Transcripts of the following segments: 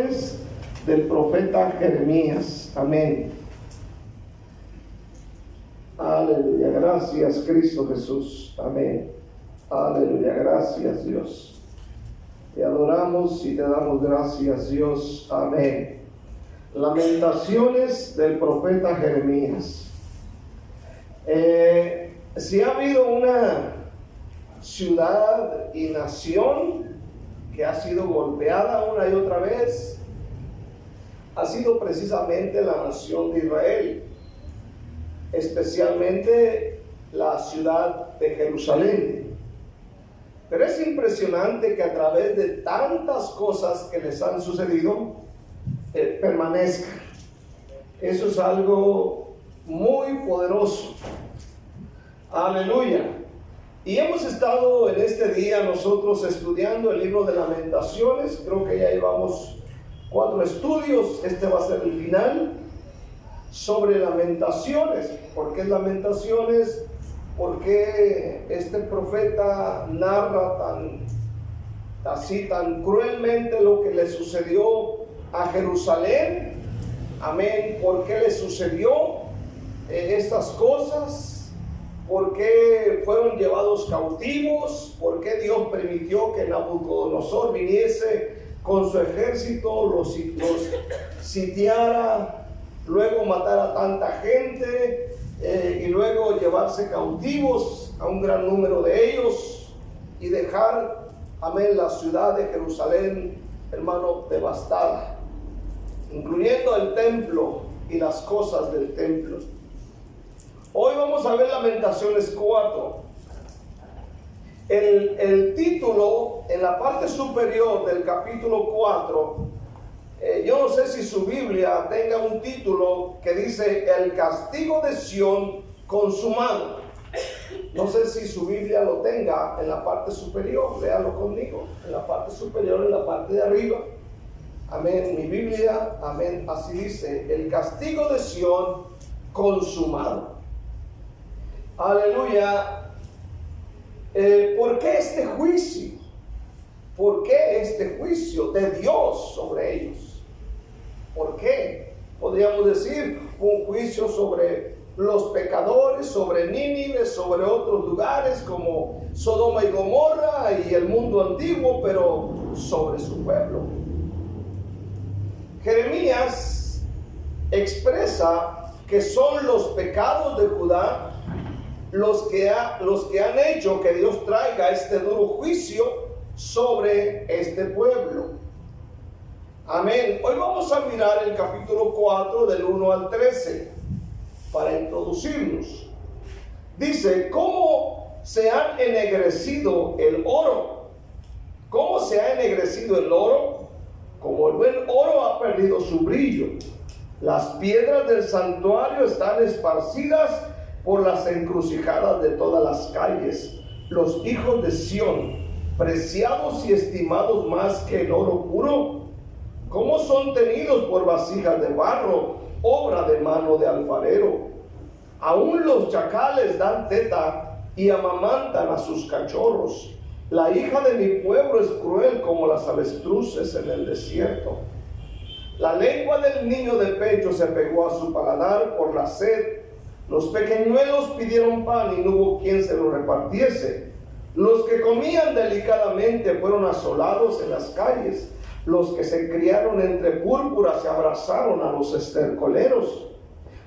Lamentaciones del profeta Jeremías. Amén. Aleluya, gracias Cristo Jesús. Amén. Aleluya, gracias Dios. Te adoramos y te damos gracias Dios. Amén. Lamentaciones del profeta Jeremías. Si ha habido una ciudad y nación que ha sido golpeada una y otra vez, ha sido precisamente la nación de Israel, especialmente la ciudad de Jerusalén. Pero es impresionante que a través de tantas cosas que les han sucedido, permanezcan. Eso es algo muy poderoso. Aleluya. Y hemos estado en este día nosotros estudiando el libro de Lamentaciones. Creo que ya llevamos 4 estudios. Este va a ser el final sobre Lamentaciones. ¿Por qué Lamentaciones? Porque este profeta narra tan cruelmente lo que le sucedió a Jerusalén. Amén. ¿Por qué le sucedió estas cosas? ¿Por qué fueron llevados cautivos? ¿Por qué Dios permitió que Nabucodonosor viniese con su ejército, los sitiara, luego matar a tanta gente y luego llevarse cautivos a un gran número de ellos y dejar, amén, la ciudad de Jerusalén, hermano, devastada, incluyendo el templo y las cosas del templo? Hoy vamos a ver Lamentaciones 4. El título en la parte superior del capítulo 4, yo no sé si su Biblia tenga un título que dice el castigo de Sión consumado. No sé si su Biblia lo tenga en la parte superior, léalo conmigo, en la parte superior, en la parte de arriba. Amén, mi Biblia, amén, así dice, el castigo de Sión consumado. Aleluya. ¿Por qué este juicio? ¿Por qué este juicio de Dios sobre ellos? ¿Por qué? Podríamos decir un juicio sobre los pecadores, sobre Nínive, sobre otros lugares como Sodoma y Gomorra y el mundo antiguo, pero sobre su pueblo. Jeremías expresa que son los pecados de Judá los que han hecho que Dios traiga este duro juicio sobre este pueblo. Amén. Hoy vamos a mirar el capítulo 4 del 1 al 13 para introducirnos. Dice, ¿cómo se ha ennegrecido el oro? ¿Cómo se ha ennegrecido el oro? Como el buen oro ha perdido su brillo. Las piedras del santuario están esparcidas por las encrucijadas de todas las calles. Los hijos de Sión, preciados y estimados más que el oro puro, ¿cómo son tenidos por vasijas de barro, obra de mano de alfarero? Aún los chacales dan teta y amamantan a sus cachorros. La hija de mi pueblo es cruel como las avestruces en el desierto. La lengua del niño de pecho se pegó a su paladar por la sed. Los pequeñuelos pidieron pan y no hubo quien se lo repartiese. Los que comían delicadamente fueron asolados en las calles. Los que se criaron entre púrpuras se abrazaron a los estercoleros.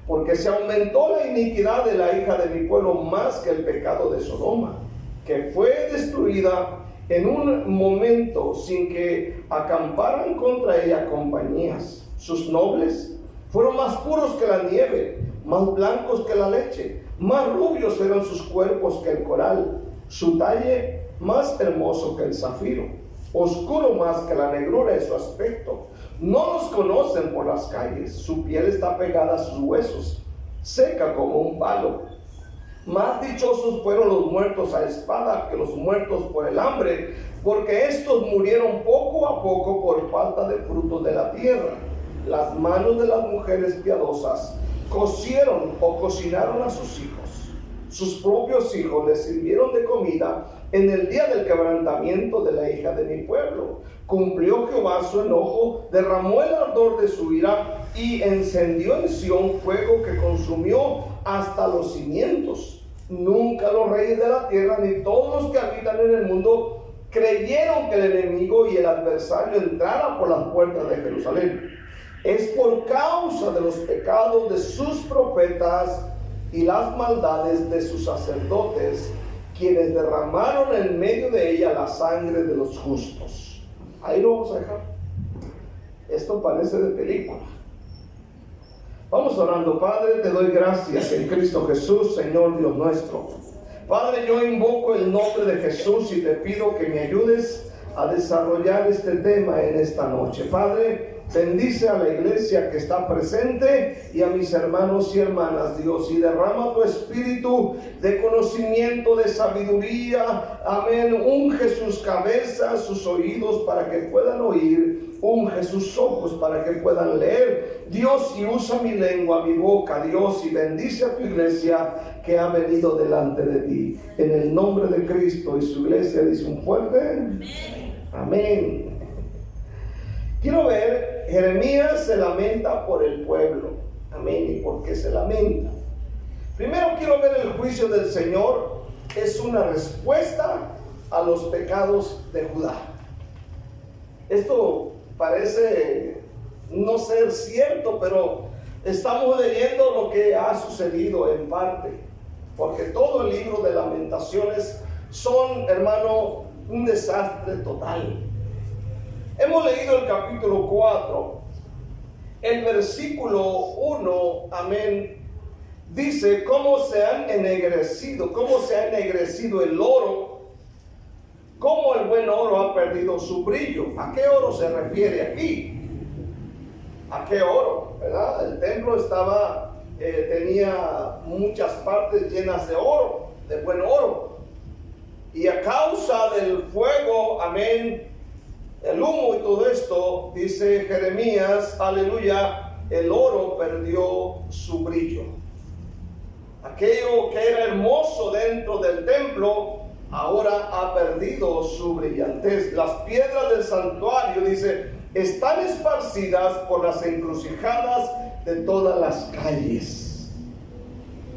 Porque se aumentó la iniquidad de la hija de mi pueblo más que el pecado de Sodoma, que fue destruida en un momento sin que acamparan contra ella compañías. Sus nobles fueron más puros que la nieve, más blancos que la leche, más rubios eran sus cuerpos que el coral, su talle más hermoso que el zafiro, oscuro más que la negrura de su aspecto. No los conocen por las calles, su piel está pegada a sus huesos, seca como un palo. Más dichosos fueron los muertos a espada que los muertos por el hambre, porque estos murieron poco a poco por falta de frutos de la tierra. Las manos de las mujeres piadosas cocieron o cocinaron a sus hijos. Sus propios hijos les sirvieron de comida en el día del quebrantamiento de la hija de mi pueblo. Cumplió Jehová su enojo, derramó el ardor de su ira y encendió en Sión fuego que consumió hasta los cimientos. Nunca los reyes de la tierra ni todos los que habitan en el mundo creyeron que el enemigo y el adversario entrara por las puertas de Jerusalén. Es por causa de los pecados de sus profetas y las maldades de sus sacerdotes, quienes derramaron en medio de ella la sangre de los justos. Ahí lo vamos a dejar. Esto parece de película. Vamos orando. Padre, te doy gracias en Cristo Jesús, Señor Dios nuestro. Padre, yo invoco el nombre de Jesús y te pido que me ayudes a desarrollar este tema en esta noche. Padre, bendice a la iglesia que está presente y a mis hermanos y hermanas, Dios, y derrama tu espíritu de conocimiento, de sabiduría. Amén. Unge sus cabezas, sus oídos para que puedan oír. Unge sus ojos para que puedan leer. Dios, y usa mi lengua, mi boca, Dios, y bendice a tu iglesia que ha venido delante de ti. En el nombre de Cristo y su iglesia dice un fuerte amén. Amén. Quiero ver, Jeremías se lamenta por el pueblo. Amén. ¿Y por qué se lamenta? Primero quiero ver el juicio del Señor. Es una respuesta a los pecados de Judá. Esto parece no ser cierto, pero estamos leyendo lo que ha sucedido en parte. Porque todo el libro de Lamentaciones son, hermano, un desastre total. Hemos leído el capítulo 4, el versículo 1, amén, dice cómo se han ennegrecido, cómo se ha ennegrecido el oro, cómo el buen oro ha perdido su brillo. ¿A qué oro se refiere aquí? ¿A qué oro? ¿Verdad? El templo tenía muchas partes llenas de oro, de buen oro. Y a causa del fuego, amén, el humo y todo esto, dice Jeremías, aleluya, el oro perdió su brillo. Aquello que era hermoso dentro del templo, ahora ha perdido su brillantez. Las piedras del santuario, dice, están esparcidas por las encrucijadas de todas las calles.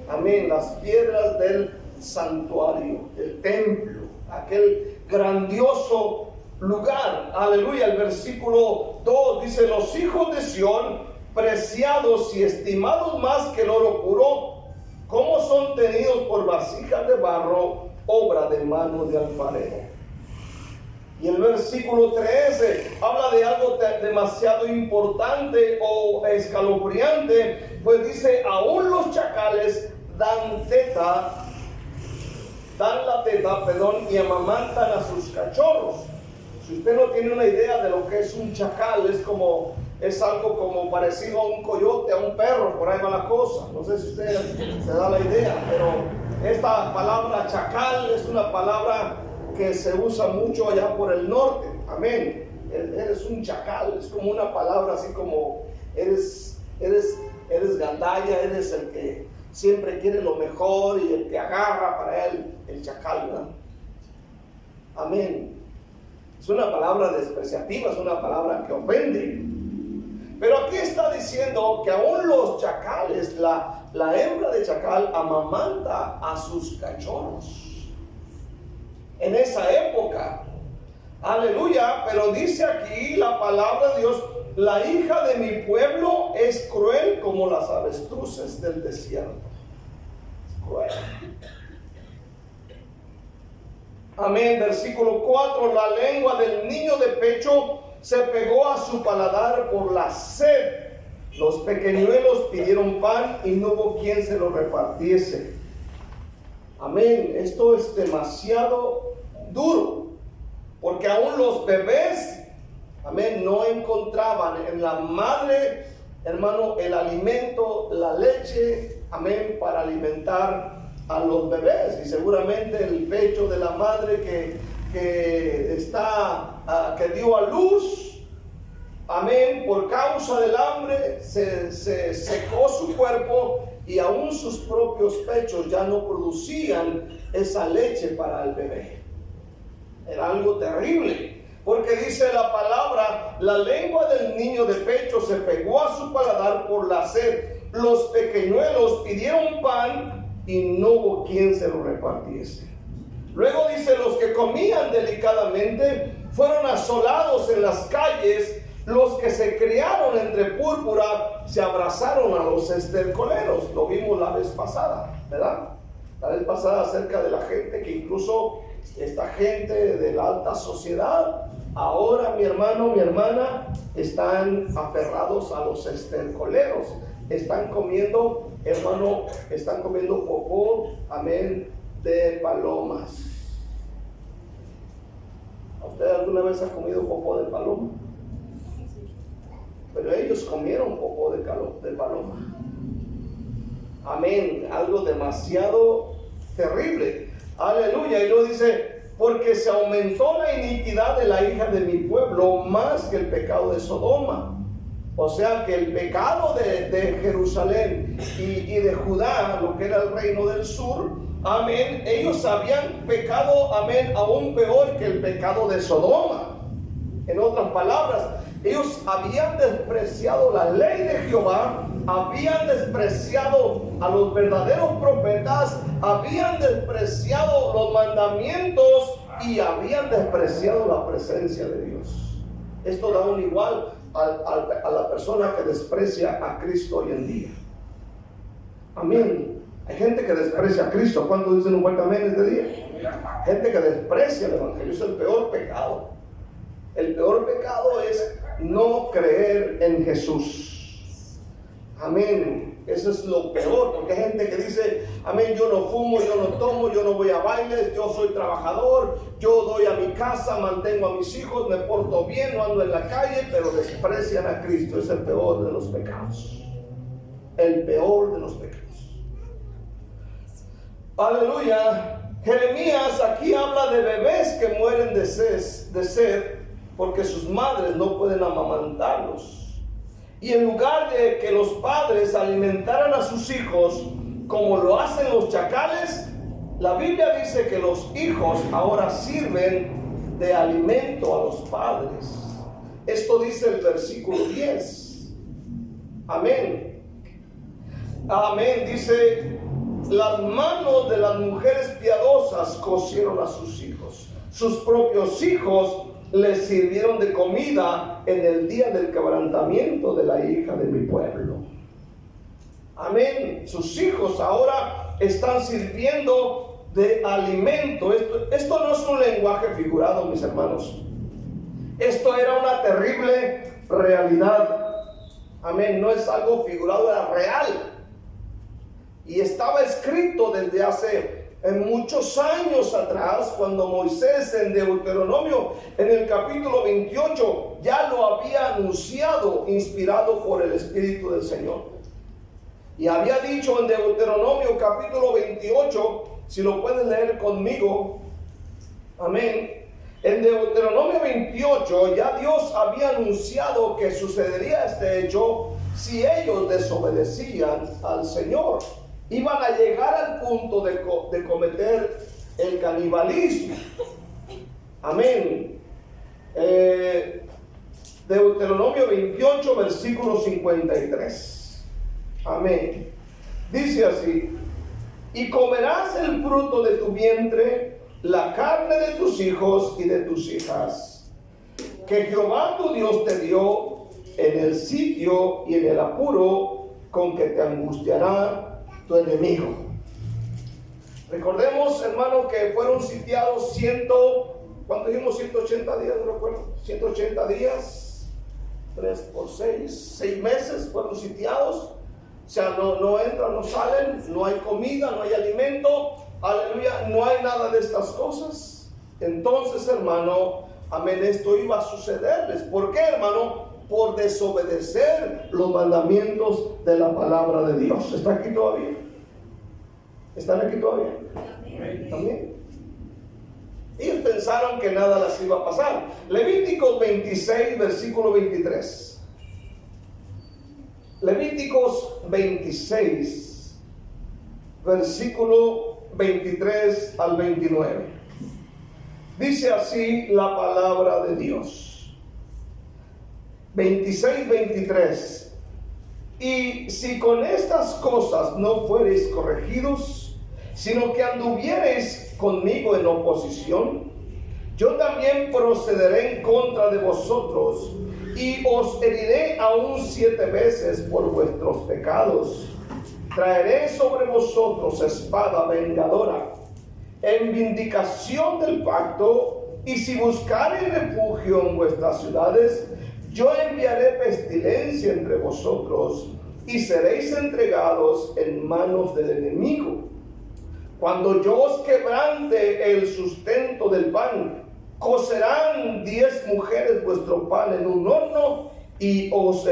Amén, las piedras del santuario, del templo, aquel grandioso lugar. Aleluya. El versículo 2 dice: los hijos de Sión, preciados y estimados más que el oro puro, como son tenidos por vasijas de barro, obra de mano de alfarero. Y el versículo 13 habla de algo demasiado importante o escalofriante, pues dice: aún los chacales dan la teta, y amamantan a sus cachorros. Si usted no tiene una idea de lo que es un chacal, es algo como parecido a un coyote, a un perro, por ahí va la cosa. No sé si usted se da la idea, pero esta palabra chacal es una palabra que se usa mucho allá por el norte. Amén. Eres un chacal, es como una palabra así como eres gandalla, eres el que siempre quiere lo mejor y el que agarra para él, el chacal, ¿verdad? Amén. Es una palabra despreciativa, es una palabra que ofende. Pero aquí está diciendo que aún los chacales, la hembra de chacal amamanta a sus cachorros. En esa época, aleluya, pero dice aquí la palabra de Dios: la hija de mi pueblo es cruel como las avestruces del desierto. Es cruel. Amén. Versículo 4: la lengua del niño de pecho se pegó a su paladar por la sed. Los pequeñuelos pidieron pan y no hubo quien se lo repartiese. Amén. Esto es demasiado duro, porque aún los bebés, amén, no encontraban en la madre, hermano, el alimento, la leche, amén, para alimentar a los bebés. Y seguramente el pecho de la madre que dio a luz, amén, por causa del hambre, se secó su cuerpo, y aún sus propios pechos ya no producían esa leche para el bebé. terrible, porque dice la palabra: la lengua del niño de pecho se pegó a su paladar por la sed. Los pequeñuelos pidieron pan y no hubo quien se lo repartiese. Luego dice: los que comían delicadamente fueron asolados en las calles. Los que se criaron entre púrpura se abrazaron a los estercoleros. Lo vimos la vez pasada, ¿verdad? La vez pasada acerca de la gente que incluso esta gente de la alta sociedad, ahora, mi hermano, mi hermana, están aferrados a los estercoleros. Están comiendo, hermano, están comiendo popó, amén, de palomas. ¿Usted alguna vez ha comido popó de paloma? Pero ellos comieron popó de paloma. Amén. Algo demasiado terrible. Aleluya. Y luego dice: porque se aumentó la iniquidad de la hija de mi pueblo más que el pecado de Sodoma. O sea que el pecado de Jerusalén y de Judá, lo que era el reino del sur, amén, ellos habían pecado, amén, aún peor que el pecado de Sodoma. En otras palabras, ellos habían despreciado la ley de Jehová, habían despreciado a los verdaderos profetas, habían despreciado los mandamientos y habían despreciado la presencia de Dios. Esto da un igual a la persona que desprecia a Cristo hoy en día. Amén. Hay gente que desprecia a Cristo. ¿Cuántos dicen un buen amén este día? Gente que desprecia el evangelio. Es el peor pecado. El peor pecado es no creer en Jesús. Amén. Eso es lo peor, porque hay gente que dice: amén, yo no fumo, yo no tomo, yo no voy a bailes, yo soy trabajador, yo doy a mi casa, mantengo a mis hijos, me porto bien, no ando en la calle, pero desprecian a Cristo. Es el peor de los pecados. El peor de los pecados. Aleluya. Jeremías aquí habla de bebés que mueren de sed porque sus madres no pueden amamantarlos. Y en lugar de que los padres alimentaran a sus hijos como lo hacen los chacales, la Biblia dice que los hijos ahora sirven de alimento a los padres. Esto dice el versículo 10. Amén. Amén. Dice: las manos de las mujeres piadosas cocieron a sus hijos. Sus propios hijos les sirvieron de comida en el día del quebrantamiento de la hija de mi pueblo. Amén. Sus hijos ahora están sirviendo de alimento. Esto no es un lenguaje figurado, mis hermanos. Esto era una terrible realidad. Amén. No es algo figurado, era real. Y estaba escrito desde hace muchos años atrás, cuando Moisés en Deuteronomio, en el capítulo 28, ya lo había anunciado, inspirado por el Espíritu del Señor. Y había dicho en Deuteronomio capítulo 28, si lo pueden leer conmigo, amén. En Deuteronomio 28 ya Dios había anunciado que sucedería este hecho si ellos desobedecían al Señor. Iban a llegar al punto de cometer el canibalismo. Amén. Deuteronomio 28, versículo 53. Amén. Dice así: y comerás el fruto de tu vientre, la carne de tus hijos y de tus hijas, que Jehová tu Dios te dio en el sitio y en el apuro con que te angustiará tu enemigo. Recordemos, hermano, que fueron sitiados ¿cuánto dijimos? 180 días, no recuerdo, 180 días, 3 por 6 meses fueron sitiados. O sea, no entran, no salen, no hay comida, no hay alimento, aleluya, no hay nada de estas cosas. Entonces, hermano, amén, esto iba a sucederles. ¿Por qué, hermano? Por desobedecer los mandamientos de la palabra de Dios. ¿Está aquí todavía? ¿Están aquí todavía? También. Ellos pensaron que nada les iba a pasar. Levíticos 26, versículo 23. Levíticos 26, versículo 23 al 29. Dice así la palabra de Dios. 26-23. Y si con estas cosas no fuereis corregidos, sino que anduviereis conmigo en oposición, yo también procederé en contra de vosotros y os heriré aún 7 veces por vuestros pecados. Traeré sobre vosotros espada vengadora en vindicación del pacto, y si buscareis refugio en vuestras ciudades, yo enviaré pestilencia entre vosotros y seréis entregados en manos del enemigo. Cuando yo os quebrante el sustento del pan, cocerán 10 mujeres vuestro pan en un horno y os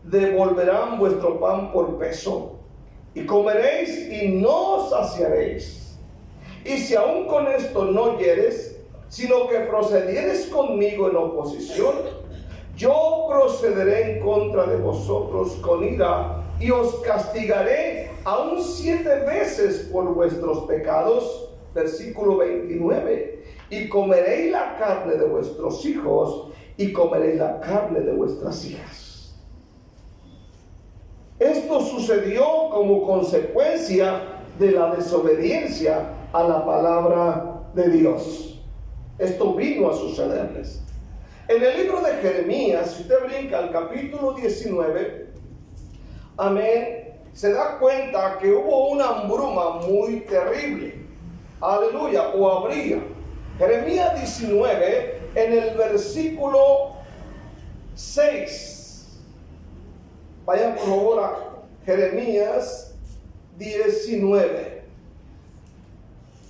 devolverán vuestro pan por peso. Y comeréis y no os saciaréis. Y si aún con esto no hieres, sino que procedieres conmigo en oposición, yo procederé en contra de vosotros con ira y os castigaré aún 7 veces por vuestros pecados. Versículo 29. Y comeréis la carne de vuestros hijos y comeréis la carne de vuestras hijas. Esto sucedió como consecuencia de la desobediencia a la palabra de Dios. Esto vino a sucederles. En el libro de Jeremías, si usted brinca al capítulo 19, amén, se da cuenta que hubo una hambruna muy terrible. Aleluya, o habría. Jeremías 19, en el versículo 6. Vaya por favor a Jeremías 19.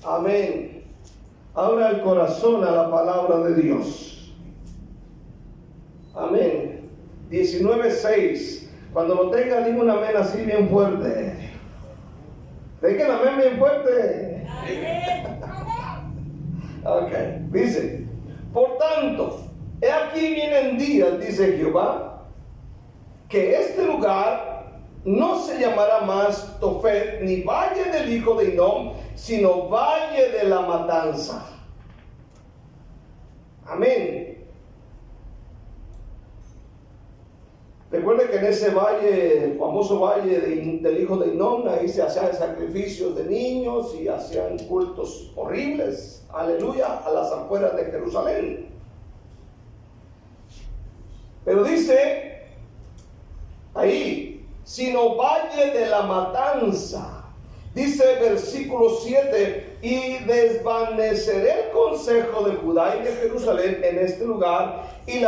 Amén. Abra el corazón a la palabra de Dios. Amén. 19:6. Cuando lo tenga, diga un amén así bien fuerte. Dejen amén bien fuerte. Ok. Dice: por tanto, he aquí vienen días, dice Jehová, que este lugar no se llamará más Tofet, ni valle del hijo de Hinnom, sino valle de la matanza. Amén. Recuerde que en ese valle, el famoso valle del hijo de Hinnom, ahí se hacían sacrificios de niños y hacían cultos horribles, aleluya, a las afueras de Jerusalén. Pero dice ahí, sino valle de la matanza. Dice versículo 7, y desvaneceré el consejo de Judá y de Jerusalén en este lugar, y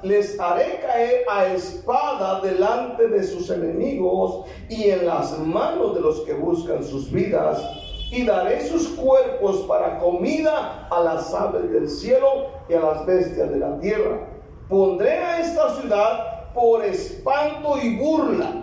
les haré caer a espada delante de sus enemigos y en las manos de los que buscan sus vidas, y daré sus cuerpos para comida a las aves del cielo y a las bestias de la tierra. Pondré a esta ciudad por espanto y burla.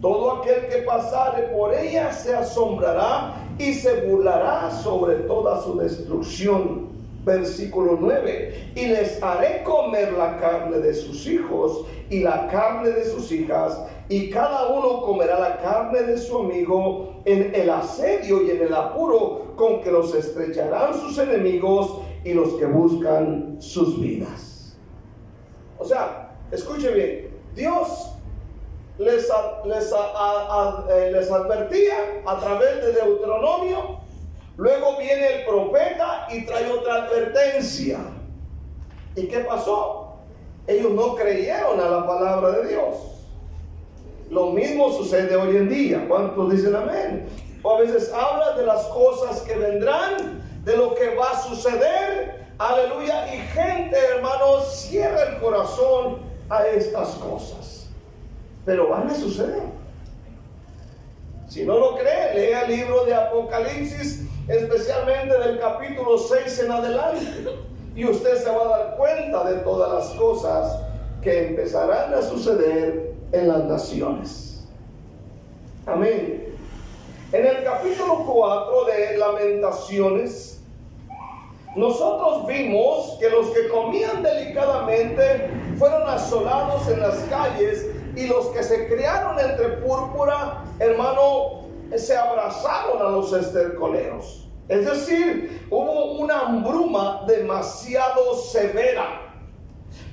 Todo aquel que pasare por ella se asombrará y se burlará sobre toda su destrucción. Versículo 9. Y les haré comer la carne de sus hijos y la carne de sus hijas, y cada uno comerá la carne de su amigo en el asedio y en el apuro con que los estrecharán sus enemigos y los que buscan sus vidas. O sea, escuche bien, Dios les advertía a través de Deuteronomio. Luego viene el profeta y trae otra advertencia. ¿Y qué pasó? Ellos no creyeron a la palabra de Dios. Lo mismo sucede hoy en día. ¿Cuántos dicen amén? O a veces habla de las cosas que vendrán, de lo que va a suceder, aleluya, y gente, hermanos, cierra el corazón a estas cosas. Pero van a suceder. Si no lo cree, lea el libro de Apocalipsis, especialmente del capítulo 6 en adelante, y usted se va a dar cuenta de todas las cosas que empezarán a suceder en las naciones. Amén. En el capítulo 4 de Lamentaciones, nosotros vimos que los que comían delicadamente fueron asolados en las calles, y los que se criaron entre púrpura, hermano, se abrazaron a los estercoleros. Es decir, hubo una hambruna demasiado severa.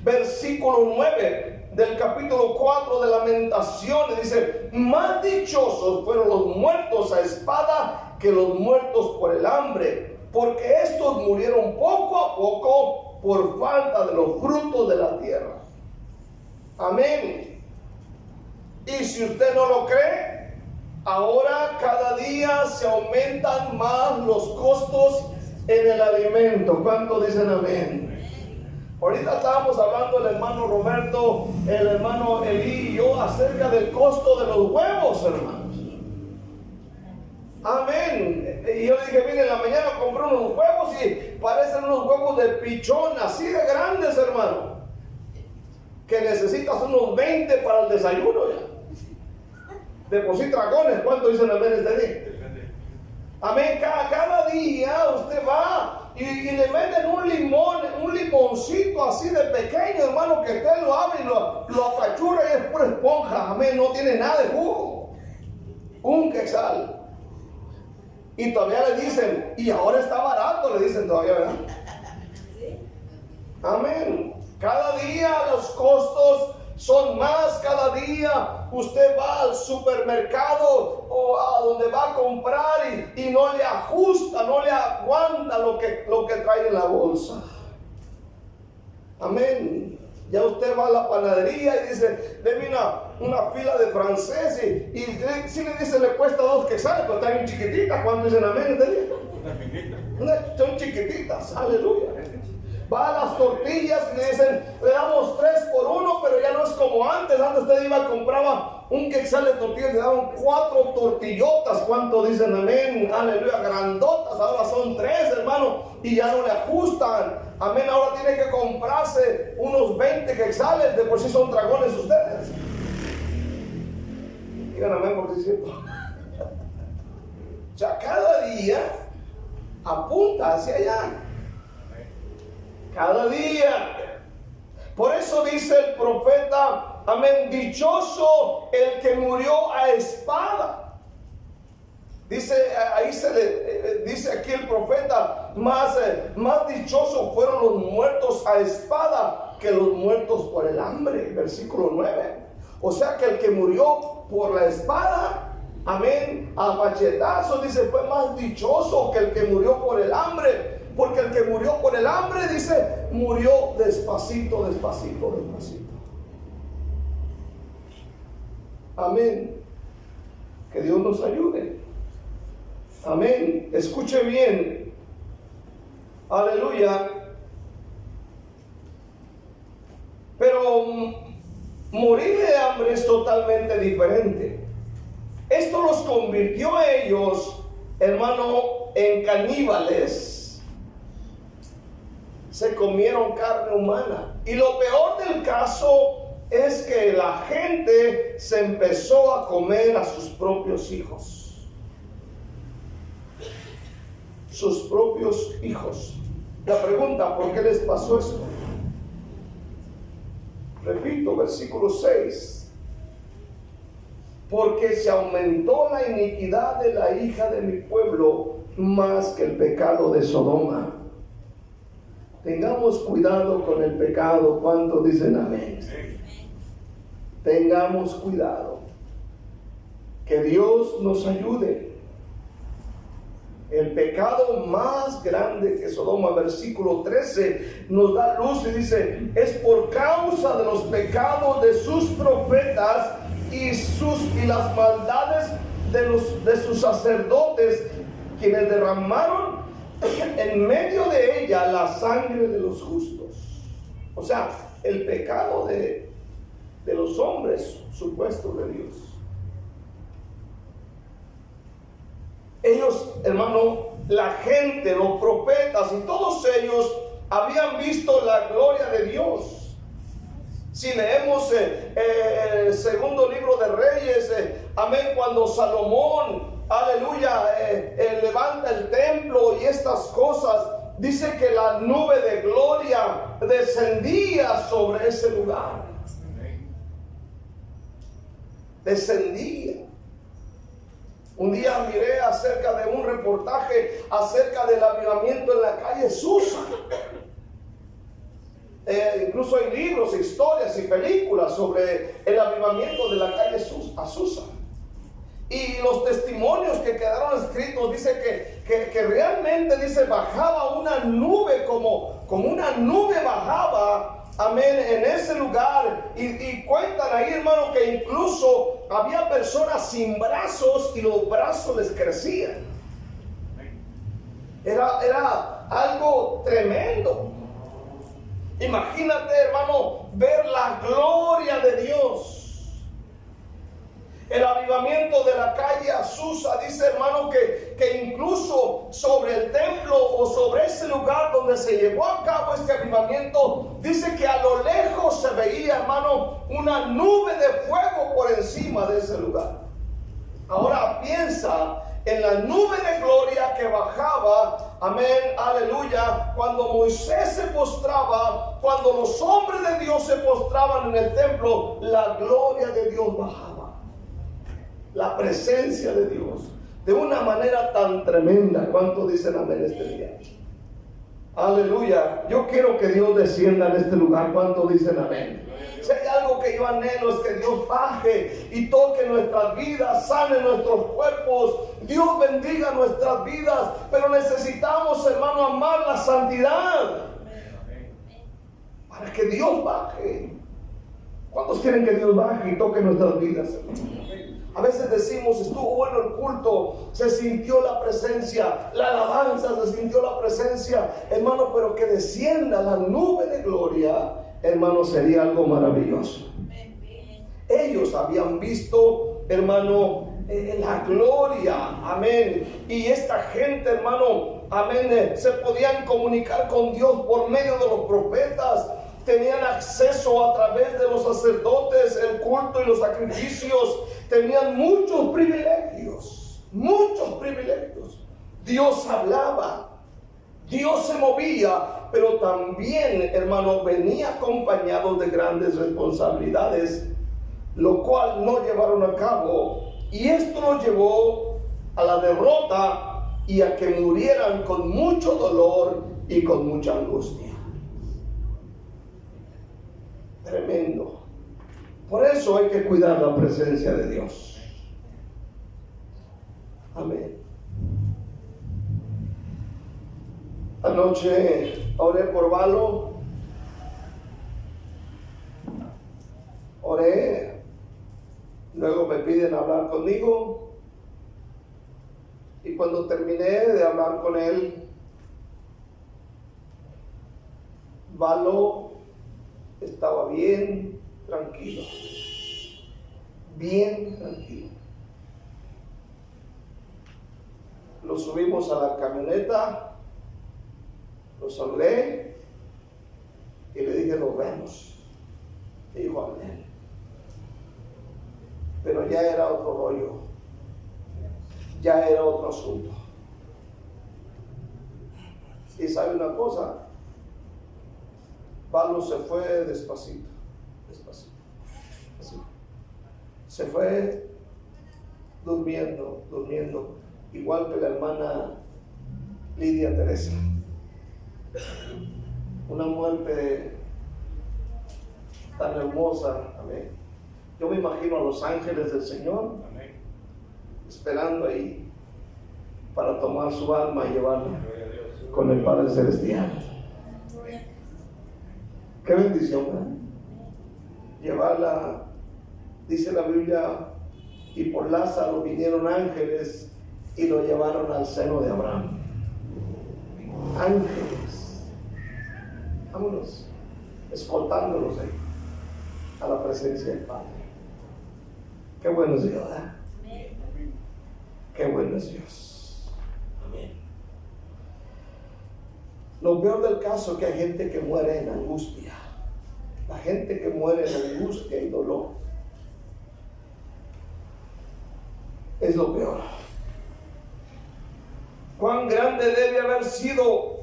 Versículo 9 del capítulo 4 de Lamentaciones dice: más dichosos fueron los muertos a espada que los muertos por el hambre, porque estos murieron poco a poco por falta de los frutos de la tierra. Amén. Y si usted no lo cree, ahora cada día se aumentan más los costos en el alimento. ¿Cuántos dicen amén? Ahorita estábamos hablando el hermano Roberto, el hermano Elí y yo acerca del costo de los huevos, hermanos. Amén. Y yo le dije, mire, en la mañana compré unos huevos y parecen unos huevos de pichón, así de grandes, hermano, que necesitas unos 20 para el desayuno ya. De por sí dragones, ¿cuánto dicen amén este día? Amén. Cada día usted va y le meten un limón, un limoncito así de pequeño, hermano, que usted lo abre y lo apachurra y es pura esponja. Amén. No tiene nada de jugo. Un quetzal. Y todavía le dicen, y ahora está barato, le dicen todavía, ¿verdad? Amén. Cada día los costos son más. Cada día usted va al supermercado o a donde va a comprar y no le ajusta, no le aguanta lo que trae en la bolsa. Amén. Ya usted va a la panadería y dice, deme una fila de francés y si le dice le cuesta 2 quetzales, pero están bien chiquititas. ¿Cuánto dicen amén? Son chiquititas, aleluya. Va a las tortillas y le dicen, le damos 3 por 1, pero ya no es como antes. Antes usted iba, compraba un quetzal de tortillas, le daban 4 tortillotas. ¿Cuánto dicen amén? Aleluya, grandotas. Ahora son 3, hermano, y ya no le ajustan. Amén, ahora tiene que comprarse unos 20 quetzales. De por sí son dragones ustedes. Digan amén porque es cierto. O sea, cada día apunta hacia allá. Cada día. Por eso dice el profeta, amén, dichoso el que murió a espada. Dice, ahí dice aquí el profeta, más dichosos fueron los muertos a espada que los muertos por el hambre. Versículo 9. O sea que el que murió por la espada, amén, a machetazos, dice, fue más dichoso que el que murió por el hambre. Porque el que murió por el hambre, dice, murió despacito, despacito, despacito. Amén. Que Dios nos ayude. Amén. Escuche bien. Aleluya. Pero morir de hambre es totalmente diferente. Esto los convirtió a ellos, hermano, en caníbales. Se comieron carne humana. Y lo peor del caso es que la gente se empezó a comer a sus propios hijos. Sus propios hijos. La pregunta, ¿por qué les pasó esto? Repito, versículo 6. Porque se aumentó la iniquidad de la hija de mi pueblo más que el pecado de Sodoma. Tengamos cuidado con el pecado. ¿Cuántos dicen amén? Tengamos cuidado. Que Dios nos ayude. El pecado más grande que Sodoma, versículo 13, nos da luz y dice, es por causa de los pecados de sus profetas y las maldades de sus sacerdotes, quienes derramaron en medio de ella la sangre de los justos. O sea, el pecado de los hombres supuestos de Dios. Ellos, hermano, la gente, los profetas y todos ellos habían visto la gloria de Dios. Si leemos el segundo libro de Reyes, amén, cuando Salomón, aleluya, levanta el templo y estas cosas, dice que la nube de gloria descendía sobre ese lugar. Descendía. Un día miré acerca de un reportaje acerca del avivamiento en la calle Susa. Incluso hay libros, historias y películas sobre el avivamiento de la calle Susa. Y los testimonios que quedaron escritos dice que realmente dice bajaba una nube como una nube bajaba, amén, en ese lugar. Y cuentan ahí, hermano, que incluso había personas sin brazos y los brazos les crecían. Era algo tremendo. Imagínate, hermano, ver la gloria de Dios. El avivamiento de la calle Azusa dice, hermano, que incluso sobre el templo o sobre ese lugar donde se llevó a cabo este avivamiento, dice que a lo lejos se veía, hermano, una nube de fuego por encima de ese lugar. Ahora piensa en la nube de gloria que bajaba, amén, aleluya, cuando Moisés se postraba, cuando los hombres de Dios se postraban en el templo, la gloria de Dios bajaba. La presencia de Dios de una manera tan tremenda. ¿Cuántos dicen amén este día? Aleluya. Yo quiero que Dios descienda en este lugar. ¿Cuántos dicen amén? Si hay algo que yo anhelo es que Dios baje y toque nuestras vidas, sane nuestros cuerpos, Dios bendiga nuestras vidas, pero necesitamos, hermano, amar la santidad para que Dios baje. ¿Cuántos quieren que Dios baje y toque nuestras vidas, hermano? A veces decimos, estuvo bueno el culto, se sintió la presencia, la alabanza, se sintió la presencia, hermano, pero que descienda la nube de gloria, hermano, sería algo maravilloso. Ellos habían visto, hermano, la gloria, amén, y esta gente, hermano, amén, se podían comunicar con Dios por medio de los profetas. Tenían acceso a través de los sacerdotes, el culto y los sacrificios. Tenían muchos privilegios, muchos privilegios. Dios hablaba, Dios se movía, pero también, hermano, venía acompañado de grandes responsabilidades, lo cual no llevaron a cabo. Y esto los llevó a la derrota y a que murieran con mucho dolor y con mucha angustia. Tremendo. Por eso hay que cuidar la presencia de Dios. Amén. Anoche oré por Valo. Oré. Luego me piden hablar conmigo. Y cuando terminé de hablar con él, Valo estaba bien tranquilo, bien tranquilo. Lo subimos a la camioneta, lo saludé y le dije, nos vemos. Y dijo, amén. Pero ya era otro rollo, ya era otro asunto. Y sabe una cosa, Valo se fue despacito, así. Se fue durmiendo, igual que la hermana Lidia Teresa. Una muerte tan hermosa, amén. Yo me imagino a los ángeles del Señor, amén, esperando ahí para tomar su alma y llevarla con el Padre Celestial. Qué bendición, ¿eh? Llevarla, dice la Biblia, y por Lázaro vinieron ángeles y lo llevaron al seno de Abraham. Ángeles, vámonos, escoltándolos ahí a la presencia del Padre. Qué bueno es Dios, ¿eh? Qué bueno es Dios. Amén. Lo peor del caso es que hay gente que muere en angustia. La gente que muere en angustia y dolor es lo peor. Cuán grande debe haber sido,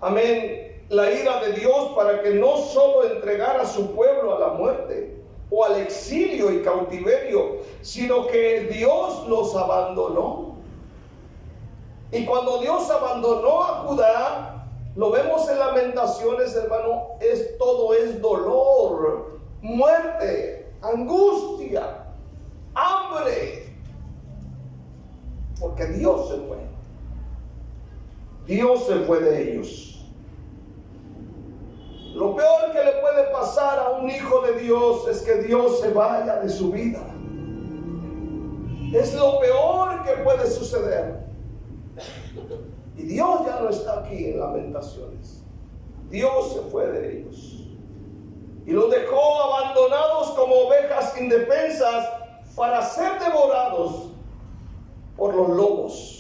amén, la ira de Dios para que no solo entregara a su pueblo a la muerte, o al exilio y cautiverio, sino que Dios los abandonó. Y cuando Dios abandonó a Judá, lo vemos en Lamentaciones, hermano, todo es dolor, muerte, angustia, hambre, porque Dios se fue. Dios se fue de ellos. Lo peor que le puede pasar a un hijo de Dios es que Dios se vaya de su vida. Es lo peor que puede suceder. Y Dios ya no está aquí en Lamentaciones. Dios se fue de ellos y los dejó abandonados como ovejas indefensas para ser devorados por los lobos.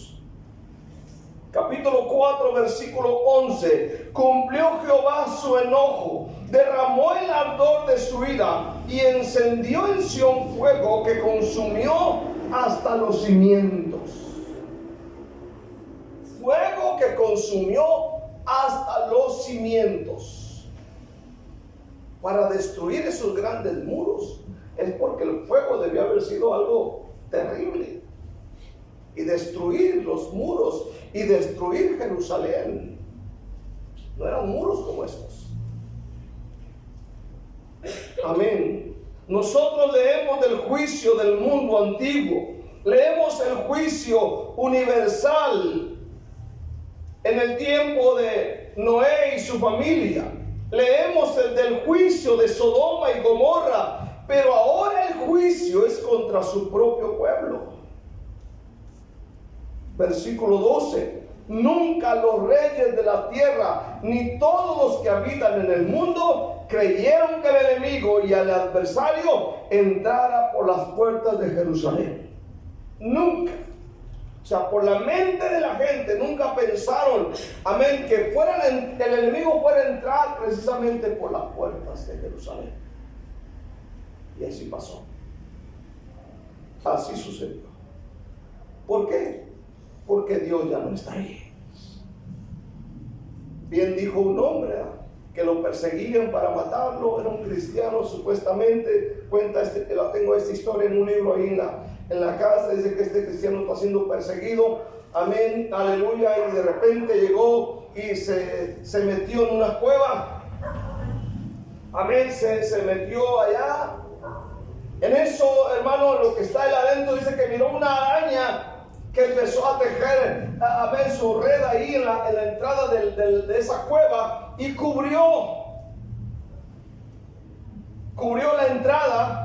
Capítulo 4, versículo 11. Cumplió Jehová su enojo, derramó el ardor de su ira y encendió en Sión fuego que consumió hasta los cimientos. Fuego que consumió hasta los cimientos. Para destruir esos grandes muros es porque el fuego debió haber sido algo terrible. Y destruir los muros y destruir Jerusalén no eran muros como estos. Amén. Nosotros leemos del juicio del mundo antiguo, leemos el juicio universal en el tiempo de Noé y su familia, leemos el del juicio de Sodoma y Gomorra, pero ahora el juicio es contra su propio pueblo. Versículo 12. Nunca los reyes de la tierra, ni todos los que habitan en el mundo, creyeron que el enemigo y el adversario entrara por las puertas de Jerusalén. Nunca. O sea, por la mente de la gente, nunca pensaron, amén, que el enemigo fuera a entrar precisamente por las puertas de Jerusalén. Y así pasó. Así sucedió. ¿Por qué? Porque Dios ya no está ahí. Bien dijo un hombre que lo perseguían para matarlo, era un cristiano supuestamente, tengo esta historia en un libro ahí en la casa, dice que este cristiano está siendo perseguido, amén, aleluya, y de repente llegó y se metió en una cueva, amén, se metió allá. En eso, hermano, lo que está ahí adentro dice que miró una araña que empezó a tejer, a ver su red ahí en la entrada de esa cueva y cubrió la entrada.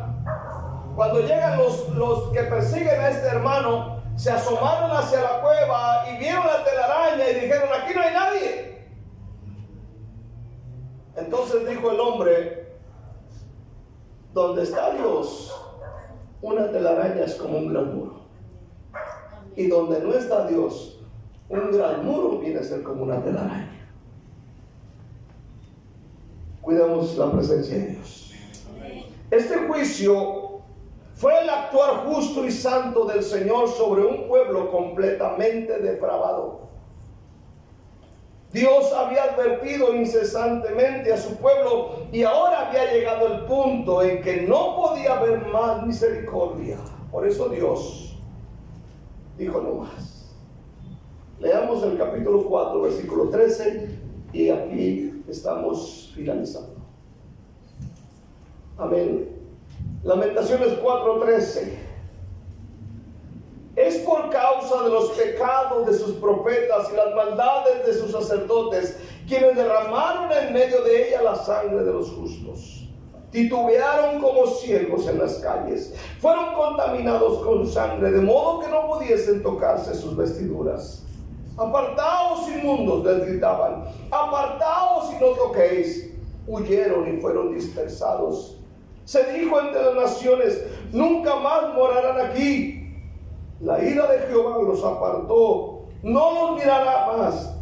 Cuando llegan los que persiguen a este hermano, se asomaron hacia la cueva y vieron la telaraña y dijeron: aquí no hay nadie. Entonces dijo el hombre: donde está Dios, una telaraña es como un gran muro. Y donde no está Dios, un gran muro viene a ser como una telaraña. Cuidemos la presencia de Dios. Este juicio fue el actuar justo y santo del Señor sobre un pueblo completamente depravado. Dios había advertido incesantemente a su pueblo y ahora había llegado el punto en que no podía haber más misericordia. Por eso Dios dijo: no más. Leamos el capítulo 4, versículo 13, y aquí estamos finalizando. Amén. Lamentaciones 4:13. Es por causa de los pecados de sus profetas y las maldades de sus sacerdotes, quienes derramaron en medio de ella la sangre de los justos. Titubearon como ciegos en las calles, fueron contaminados con sangre, de modo que no pudiesen tocarse sus vestiduras. Apartaos, inmundos, les gritaban, apartaos y no toquéis. Huyeron y fueron dispersados. Se dijo entre las naciones: nunca más morarán aquí. La ira de Jehová los apartó, no los mirará más.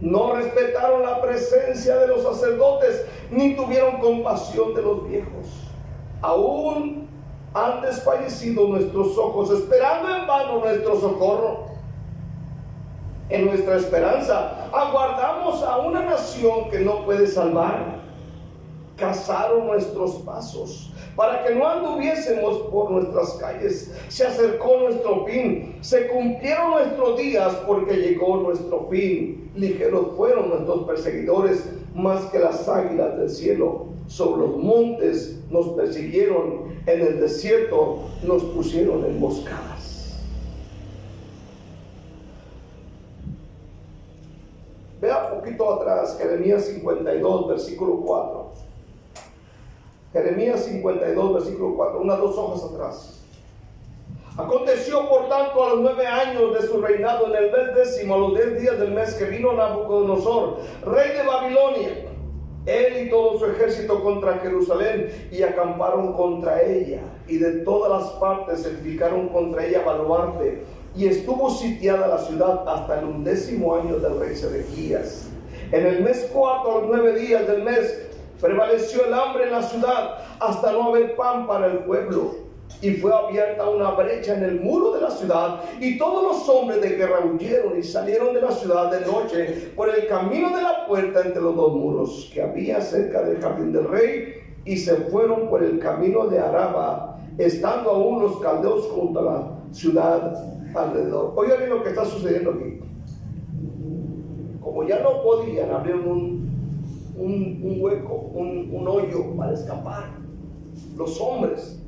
No respetaron la presencia de los sacerdotes, ni tuvieron compasión de los viejos. Aún han desfallecido nuestros ojos, esperando en vano nuestro socorro. En nuestra esperanza aguardamos a una nación que no puede salvar. cazaron nuestros pasos, para que no anduviésemos por nuestras calles. Se acercó nuestro fin, se cumplieron nuestros días, porque llegó nuestro fin. Ligeros fueron nuestros perseguidores, más que las águilas del cielo. Sobre los montes nos persiguieron, en el desierto nos pusieron emboscadas. Vea un poquito atrás, Jeremías 52, versículo 4. Jeremías 52, versículo 4, unas 2 hojas atrás. Aconteció por tanto a los 9 años de su reinado, en el mes 10, a los 10 días del mes, que vino Nabucodonosor, rey de Babilonia, él y todo su ejército, contra Jerusalén, y acamparon contra ella, y de todas las partes edificaron contra ella baluarte, y estuvo sitiada la ciudad hasta el 11º año del rey Sedequías. En el mes 4, a los 9 días del mes, prevaleció el hambre en la ciudad, hasta no haber pan para el pueblo, y fue abierta una brecha en el muro de la ciudad, y todos los hombres de guerra huyeron y salieron de la ciudad de noche por el camino de la puerta entre los 2 muros que había cerca del jardín del rey, y se fueron por el camino de Araba, estando aún los caldeos junto a la ciudad alrededor. Oiga bien lo que está sucediendo aquí. Como ya no podían abrir un hueco, un hoyo para escapar los hombres.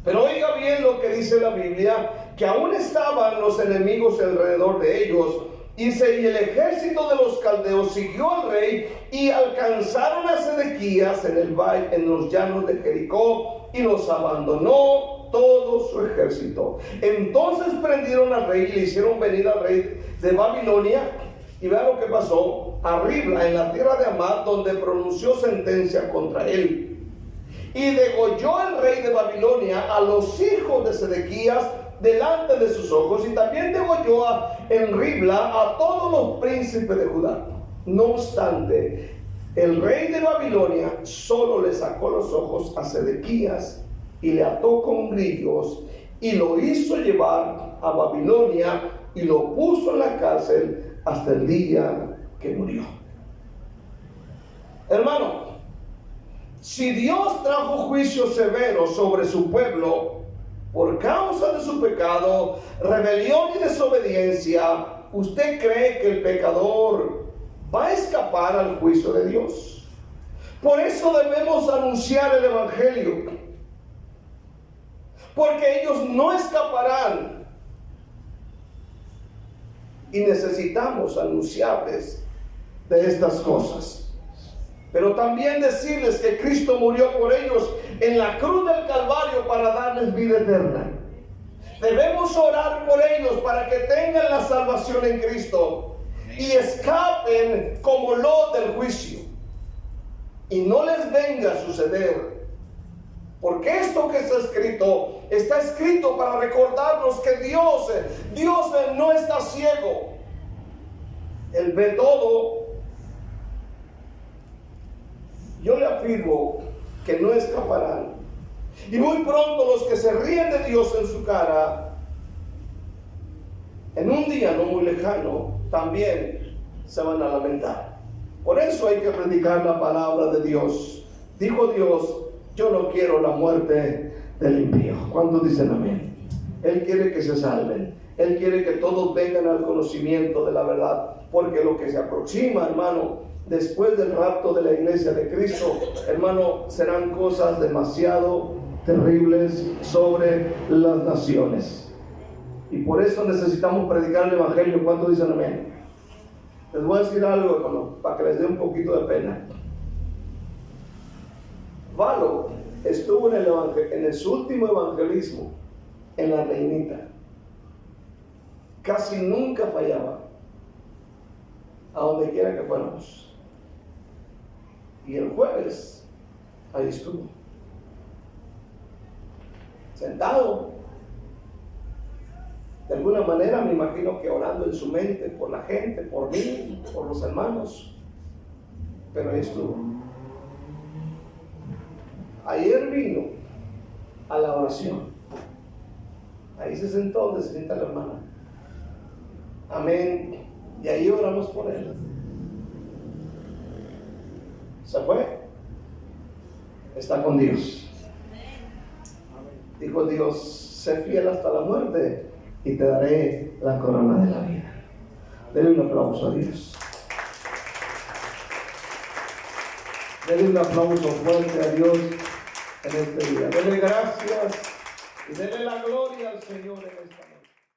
Pero oiga bien lo que dice la Biblia, que aún estaban los enemigos alrededor de ellos, y el ejército de los caldeos siguió al rey, y alcanzaron a Sedequías en el valle, en los llanos de Jericó, y los abandonó todo su ejército. Entonces prendieron al rey y le hicieron venir al rey de Babilonia. Y vea lo que pasó a Ribla, en la tierra de Amad, donde pronunció sentencia contra él. Y degolló el rey de Babilonia a los hijos de Sedequías delante de sus ojos, y también degolló en Ribla a todos los príncipes de Judá. No obstante, el rey de Babilonia solo le sacó los ojos a Sedequías y le ató con grillos y lo hizo llevar a Babilonia y lo puso en la cárcel hasta el día que murió. Hermano, si Dios trajo juicio severo sobre su pueblo por causa de su pecado, rebelión y desobediencia, ¿usted cree que el pecador va a escapar al juicio de Dios? Por eso debemos anunciar el evangelio, porque ellos no escaparán, y necesitamos anunciarles de estas cosas. Pero también decirles que Cristo murió por ellos en la cruz del Calvario para darles vida eterna. Debemos orar por ellos para que tengan la salvación en Cristo y escapen como Lot del juicio, y no les venga a suceder. Porque esto que está escrito para recordarnos que Dios no está ciego. Él ve todo. Yo le afirmo que no escaparán. Y muy pronto los que se ríen de Dios en su cara, en un día no muy lejano, también se van a lamentar. Por eso hay que predicar la palabra de Dios. Dijo Dios: yo no quiero la muerte del impío. ¿Cuántos dicen amén? Él quiere que se salven. Él quiere que todos vengan al conocimiento de la verdad. Porque lo que se aproxima, hermano, después del rapto de la iglesia de Cristo, hermano, serán cosas demasiado terribles sobre las naciones. Y por eso necesitamos predicar el evangelio. ¿Cuántos dicen amén? Les voy a decir algo, hermano, para que les dé un poquito de pena. Valo estuvo en su último evangelismo en La Reinita. Casi nunca fallaba, a donde quiera que fuéramos. Y el jueves ahí estuvo, sentado, de alguna manera me imagino que orando en su mente por la gente, por mí, por los hermanos, pero ahí estuvo. Ayer vino a la oración, ahí se sentó donde se sienta la hermana, amén, y ahí oramos por él. Se fue, está con Dios. Dijo Dios, sé fiel hasta la muerte y te daré la corona de la vida. Denle un aplauso a Dios. Denle un aplauso fuerte a Dios en este día. Denle gracias y denle la gloria al Señor en esta noche.